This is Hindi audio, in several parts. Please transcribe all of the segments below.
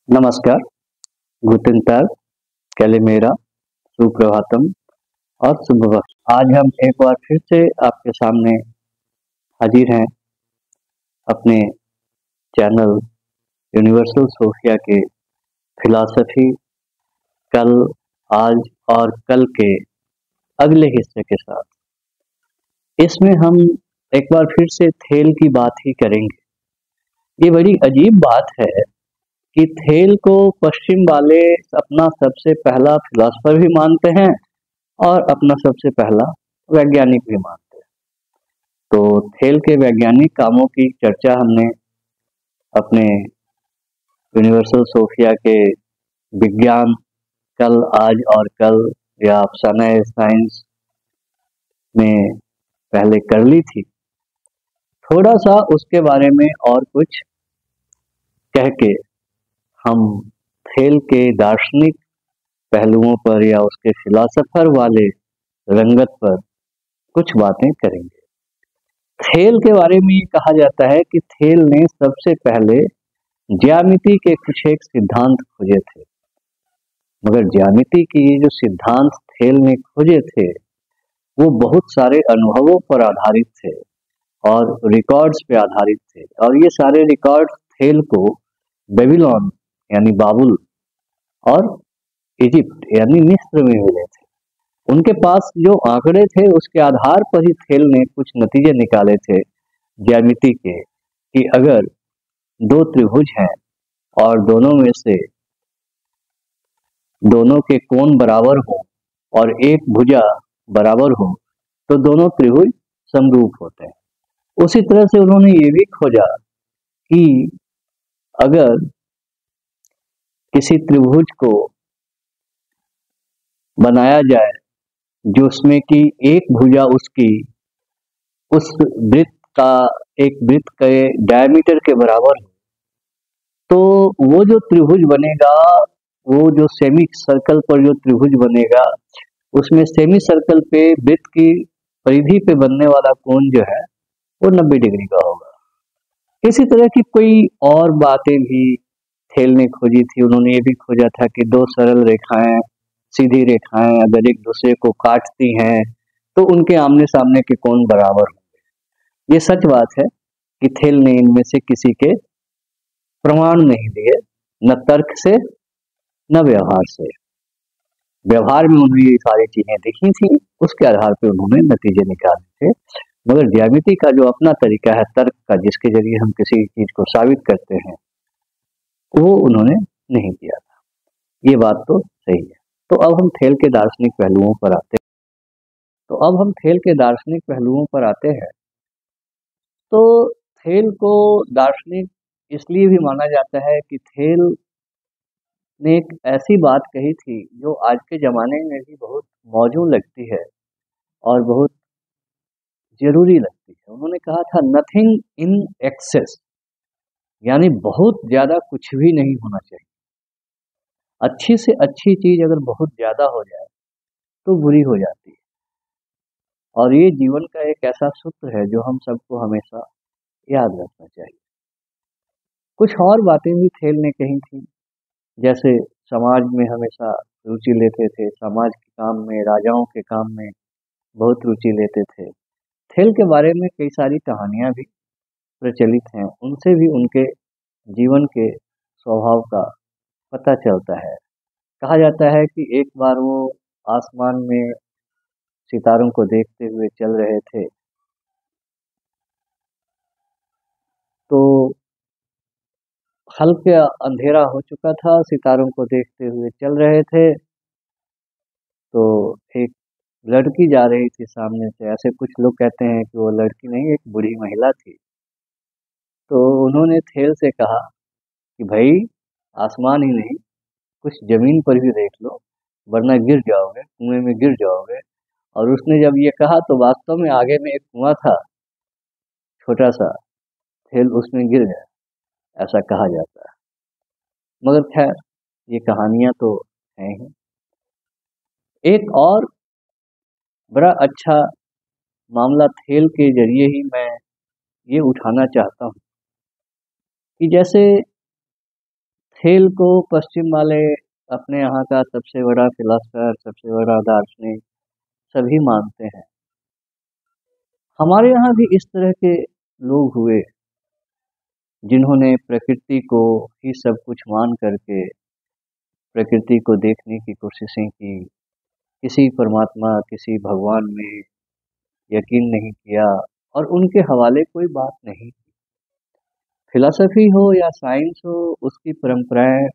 नमस्कार, गुटेन टाग, कैलिमेरा, सुप्रभातम और शुभवक्त। आज हम एक बार फिर से आपके सामने हाजिर हैं अपने चैनल यूनिवर्सल सोफिया के फिलॉसफी कल, आज और कल के अगले हिस्से के साथ। इसमें हम एक बार फिर से थेल की बात ही करेंगे। ये बड़ी अजीब बात है कि थेल को पश्चिम वाले अपना सबसे पहला फिलोसफर भी मानते हैं और अपना सबसे पहला वैज्ञानिक भी मानते हैं। तो थेल के वैज्ञानिक कामों की चर्चा हमने अपने यूनिवर्सल सोफिया के विज्ञान कल, आज और कल या अफसाना साइंस में पहले कर ली थी। थोड़ा सा उसके बारे में और कुछ कह के हम थेल के दार्शनिक पहलुओं पर या उसके फिलॉसफर वाले रंगत पर कुछ बातें करेंगे। थेल के बारे में ये कहा जाता है कि थेल ने सबसे पहले ज्यामिति के कुछ एक सिद्धांत खोजे थे, मगर ज्यामिति के ये जो सिद्धांत थेल ने खोजे थे वो बहुत सारे अनुभवों पर आधारित थे और रिकॉर्ड्स पे आधारित थे, और ये सारे रिकॉर्ड थेल को बेबीलोन यानी बाबुल और इजिप्ट यानी मिस्र में मिले थे। उनके पास जो आंकड़े थे उसके आधार पर ही थेल ने कुछ नतीजे निकाले थे ज्यामिति के, कि अगर दो त्रिभुज हैं और दोनों में से दोनों के कोण बराबर हो और एक भुजा बराबर हो तो दोनों त्रिभुज समरूप होते हैं। उसी तरह से उन्होंने ये भी खोजा कि अगर किसी त्रिभुज को बनाया जाए जो उसमें कि एक भुजा उसकी उस वृत्त का एक वृत्त के डायमीटर के बराबर हो, तो वो जो त्रिभुज बनेगा, वो जो सेमी सर्कल पर जो त्रिभुज बनेगा उसमें सेमी सर्कल पे वृत्त की परिधि पे बनने वाला कोण जो है वो 90 डिग्री का होगा। इसी तरह की कोई और बातें भी थेल ने खोजी थी। उन्होंने ये भी खोजा था कि दो सरल रेखाएं, सीधी रेखाएं अगर एक दूसरे को काटती हैं तो उनके आमने सामने के कोण बराबर होंगे। ये सच बात है कि थेल ने इनमें से किसी के प्रमाण नहीं दिए, न तर्क से न व्यवहार से। व्यवहार में उन्हें ये सारी चीजें दिखी थी, उसके आधार पर उन्होंने नतीजे निकाले थे, मगर ज्यामिति का जो अपना तरीका है तर्क का, जिसके जरिए हम किसी चीज को साबित करते हैं, वो उन्होंने नहीं किया था। ये बात तो सही है। तो अब हम थेल के दार्शनिक पहलुओं पर आते हैं। तो थेल को दार्शनिक इसलिए भी माना जाता है कि थेल ने एक ऐसी बात कही थी जो आज के ज़माने में भी बहुत मौजूद लगती है और बहुत ज़रूरी लगती है। उन्होंने कहा था नथिंग इन एक्सेस, यानी बहुत ज़्यादा कुछ भी नहीं होना चाहिए। अच्छी से अच्छी चीज़ अगर बहुत ज़्यादा हो जाए तो बुरी हो जाती है, और ये जीवन का एक ऐसा सूत्र है जो हम सबको हमेशा याद रखना चाहिए। कुछ और बातें भी थेल ने कही थी, जैसे समाज में हमेशा रुचि लेते थे, समाज के काम में, राजाओं के काम में बहुत रुचि लेते थे। थेल के बारे में कई सारी कहानियां भी प्रचलित हैं, उनसे भी उनके जीवन के स्वभाव का पता चलता है। कहा जाता है कि एक बार वो आसमान में सितारों को देखते हुए चल रहे थे, तो हल्का अंधेरा हो चुका था, सितारों को देखते हुए चल रहे थे, तो एक लड़की जा रही थी सामने से। ऐसे कुछ लोग कहते हैं कि वो लड़की नहीं, एक बूढ़ी महिला थी। तो उन्होंने थेल से कहा कि भाई आसमान ही नहीं, कुछ जमीन पर भी देख लो, वरना गिर जाओगे, कुएं में गिर जाओगे। और उसने जब ये कहा तो वास्तव में आगे में एक कुआं था छोटा सा, थेल उसमें गिर गया, ऐसा कहा जाता है। मगर खैर ये कहानियां तो हैं ही। एक और बड़ा अच्छा मामला थेल के जरिए ही मैं ये उठाना चाहता हूँ कि जैसे थेल को पश्चिम वाले अपने यहाँ का सबसे बड़ा फिलोसफर, सबसे बड़ा दार्शनिक सभी मानते हैं। हमारे यहाँ भी इस तरह के लोग हुए जिन्होंने प्रकृति को ही सब कुछ मान करके प्रकृति को देखने की कोशिशें की, किसी परमात्मा, किसी भगवान में यकीन नहीं किया और उनके हवाले कोई बात नहीं। फिलॉसफी हो या साइंस हो, उसकी परंपराएं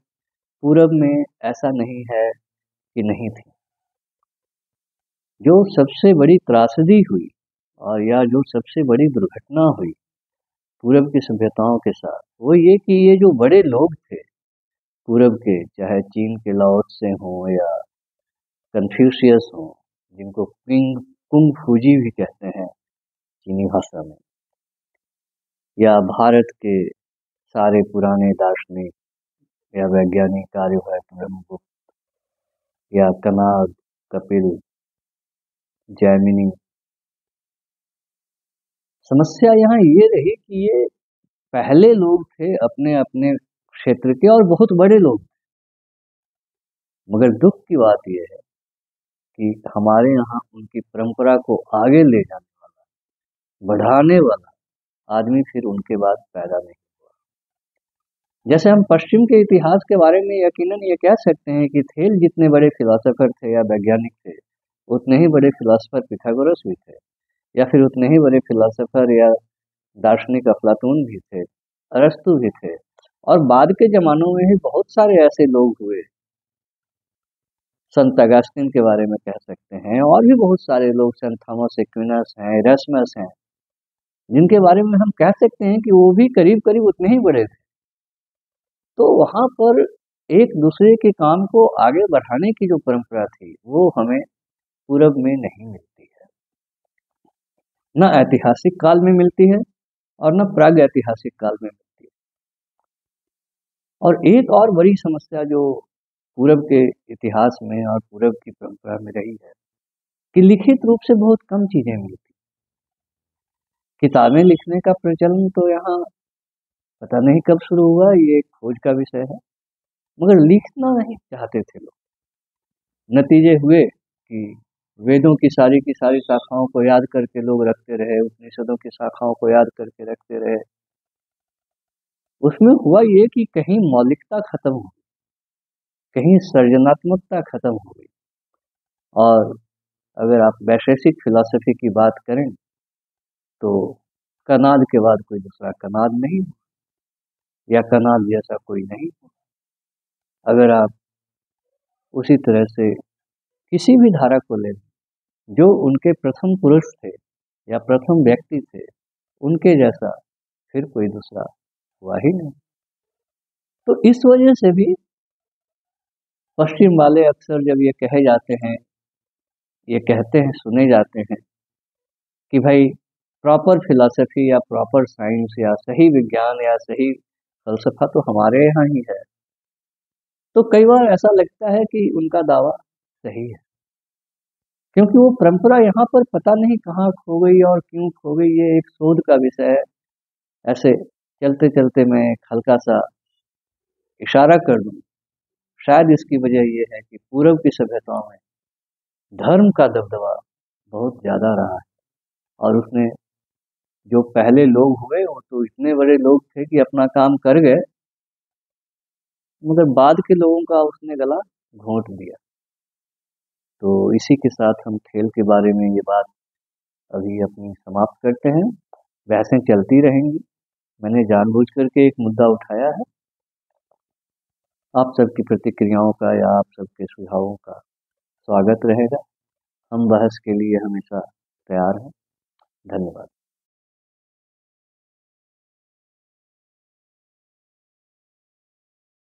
पूरब में ऐसा नहीं है कि नहीं थी। जो सबसे बड़ी त्रासदी हुई और या जो सबसे बड़ी दुर्घटना हुई पूरब की सभ्यताओं के साथ, वो ये कि ये जो बड़े लोग थे पूरब के, चाहे चीन के लाओ त्से हों या कन्फ्यूशियस हों, जिनको कुंग फूजी भी कहते हैं चीनी भाषा में, या भारत के सारे पुराने दार्शनिक या वैज्ञानिक आर्यभट्ट, ब्रह्मगुप्त या कनाद, कपिल, जैमिनी, समस्या यहाँ ये रही कि ये पहले लोग थे अपने अपने क्षेत्र के और बहुत बड़े लोग थे। मगर दुख की बात यह है कि हमारे यहाँ उनकी परंपरा को आगे ले जाने वाला, बढ़ाने वाला आदमी फिर उनके बाद पैदा नहीं हुआ। जैसे हम पश्चिम के इतिहास के बारे में यकीनन ये कह सकते हैं कि थेल जितने बड़े फिलोसोफर थे या वैज्ञानिक थे, उतने ही बड़े फिलोसोफर पिथागोरस भी थे, या फिर उतने ही बड़े फिलोसोफर या दार्शनिक अफलातून भी थे, अरस्तु भी थे। और बाद के जमानों में भी बहुत सारे ऐसे लोग हुए, संत अगस्तिन के बारे में कह सकते हैं, और भी बहुत सारे लोग, संत थॉमस एक्विनस हैं, एरस्मस हैं, जिनके बारे में हम कह सकते हैं कि वो भी करीब करीब उतने ही बड़े थे। तो वहां पर एक दूसरे के काम को आगे बढ़ाने की जो परंपरा थी, वो हमें पूरब में नहीं मिलती है, न ऐतिहासिक काल में मिलती है और न प्राग ऐतिहासिक काल में मिलती है। और एक और बड़ी समस्या जो पूरब के इतिहास में और पूरब की परंपरा में रही है कि लिखित रूप से बहुत कम चीजें मिलती। किताबें लिखने का प्रचलन तो यहाँ पता नहीं कब शुरू हुआ, ये एक खोज का विषय है, मगर लिखना नहीं चाहते थे लोग। नतीजे हुए कि वेदों की सारी शाखाओं को याद करके लोग रखते रहे, उपनिषदों की शाखाओं को याद करके रखते रहे। उसमें हुआ ये कि कहीं मौलिकता खत्म हो गई, कहीं सृजनात्मकता खत्म हो गई। और अगर आप वैशेषिक फिलॉसफी की बात करें तो कनाद के बाद कोई दूसरा कनाद नहीं या कनाद जैसा कोई नहीं। अगर आप उसी तरह से किसी भी धारा को ले, जो उनके प्रथम पुरुष थे या प्रथम व्यक्ति थे, उनके जैसा फिर कोई दूसरा हुआ ही नहीं। तो इस वजह से भी पश्चिम वाले अक्सर जब ये कहे जाते हैं, ये कहते हैं, सुने जाते हैं कि भाई प्रॉपर फिलॉसफी या प्रॉपर साइंस या सही विज्ञान या सही फलसफा तो हमारे यहाँ ही है, तो कई बार ऐसा लगता है कि उनका दावा सही है, क्योंकि वो परंपरा यहाँ पर पता नहीं कहाँ खो गई और क्यों खो गई, ये एक शोध का विषय है। ऐसे चलते चलते मैं एक हल्का सा इशारा कर दूं, शायद इसकी वजह ये है कि पूर्व की सभ्यताओं में धर्म का दबदबा बहुत ज्यादा रहा है, और उसने जो पहले लोग हुए वो तो इतने बड़े लोग थे कि अपना काम कर गए, मगर बाद के लोगों का उसने गला घोंट दिया। तो इसी के साथ हम खेल के बारे में ये बात अभी अपनी समाप्त करते हैं। बहसें चलती रहेंगी, मैंने जानबूझ करके एक मुद्दा उठाया है। आप सबकी प्रतिक्रियाओं का या आप सबके सुझावों का स्वागत रहेगा। हम बहस के लिए हमेशा तैयार हैं। धन्यवाद।